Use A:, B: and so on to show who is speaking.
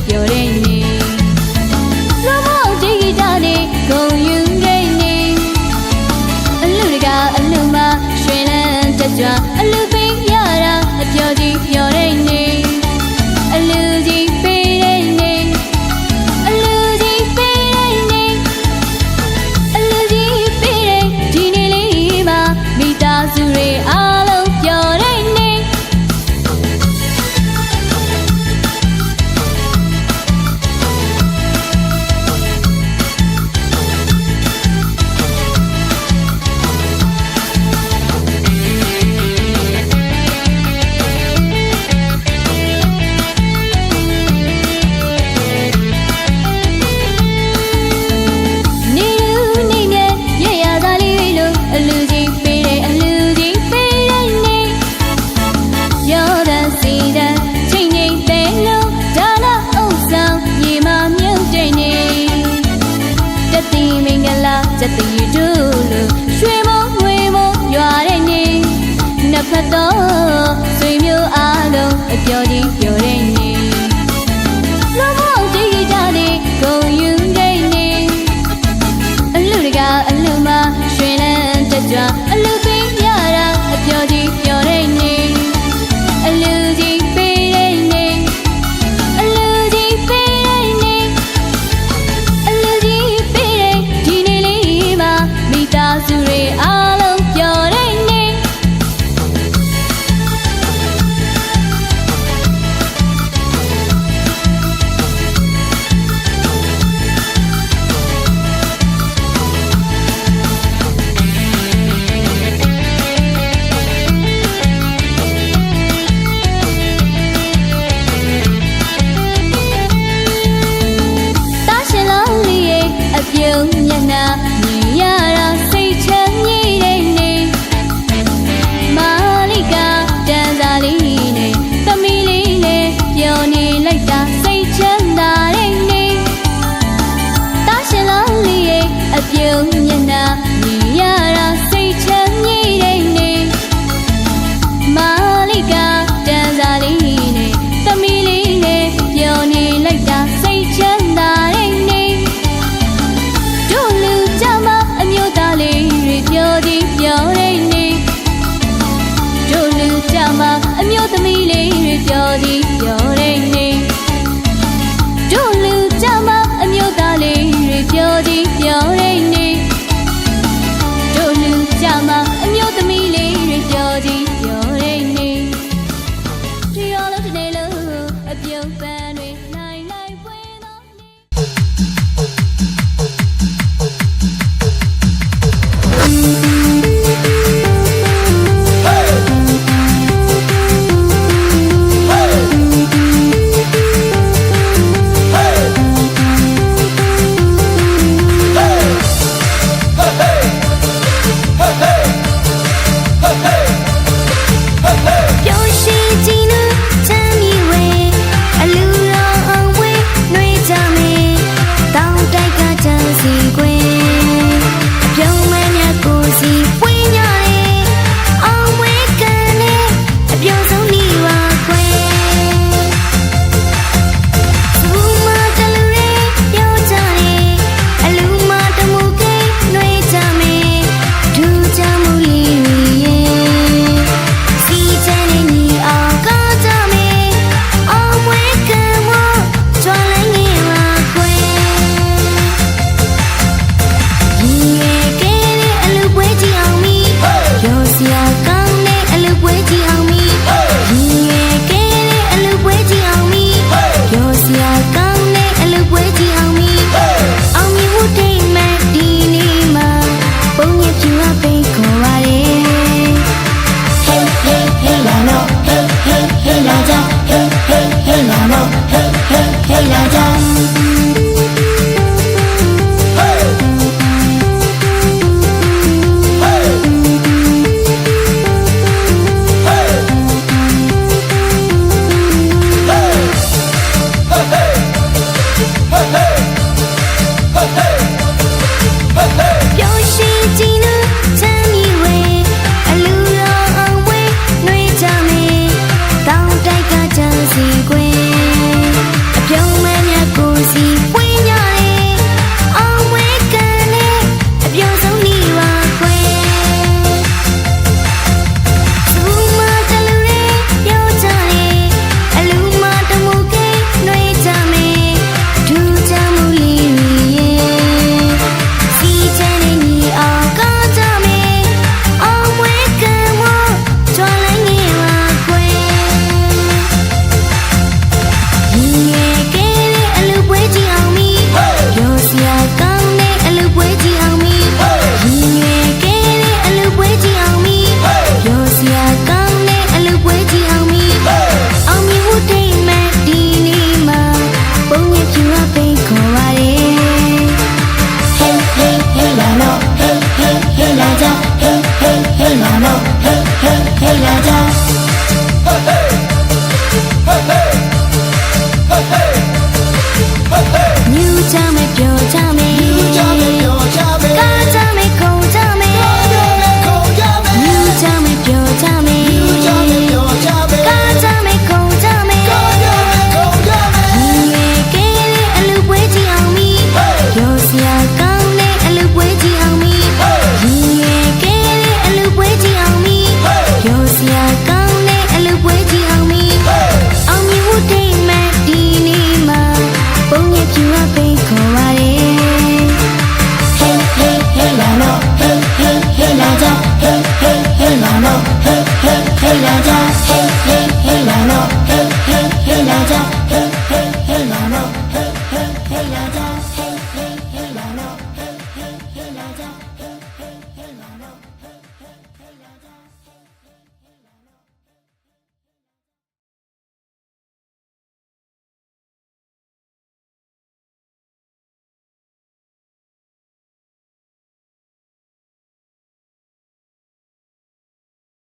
A: ပြောရင်းနေလောမောင်တီဂီတာနေဂုံယူရင်းနေအလူတကအလူမရွှင်လန်းတက်ကြွအလူပေးရတာအပြောကြီးပြောရင်းနေအလူကြီးပေးရင်းနေအလူကြီးပေးရင်းနေအလူကြီးပေးရင်းဒီနေ့လေးမှာမိသားစုတွေအားလုံးပြောရင်းနေจะตีดูลูช่วยมองหวยมองอยู่อะไรนี่นับพัดต่อสวยมิวอารมณ์เปียวดีเปียวได้นี่น้องมองตีกีตาร์นี่คงยืนได้นี่အလူတကအလူမရွှင်လန်းတက်ကြွအလူပေးရတာအပြောကြီးပြောได้นี่အလူကြီးပေးได้นี่အလူကြီးပေးได้นี่အလူကြီးပေးได้ဒီနေ့လေးမှာမိသားစုတွေအားလုံးပြောได้นี่ပြုံးမျက်နှာမြင်ရတာစိတ်ချမ်းမြေ့တဲ့နေ့မာလိကတန်စာလေးနဲ့သမီးလေးနဲ့ပြောနေလိုက်တာစိတ်ချမ်းသာတဲ့နေ့တာရှင်လောင်းလေးရဲ့အပြုံးမျက်နှာမြင်ရတာစိတ်ချမ်းမြေ့တဲ့နေ့မာလိကတန်စာလေးနဲ့သမီးလေးနဲ့ပြောနေလိုက်တာစိတ်ချမ်းသာတဲ့နေ့ပြောကြီးပြောနေနေတို့လူကြမှာအမျိုးသမီးလေးတွေပြောကြီးပြောနေနေတို့လူကြမှာအမျိုးသားလေးတွေပြောကြီးပြောနေနေတို့လူကြမှာအမျိုးသမီးလေးတွေပြောကြီးပြောနေနေဒီရောလို့ဒီနေ့လို့အပြုံးပန်းတွေနိုင်နိုင်ပွဲတော့စီကွင်းအပြုံးမဲ့
B: သူကပိတ်ခေါ်ပါလေHey hey hey la no Hey hey hey la ja Hey hey hey la no Hey hey hey la ja Hey hey hey la no Hey hey hey la ja Hey hey hey la no Hey hey hey la ja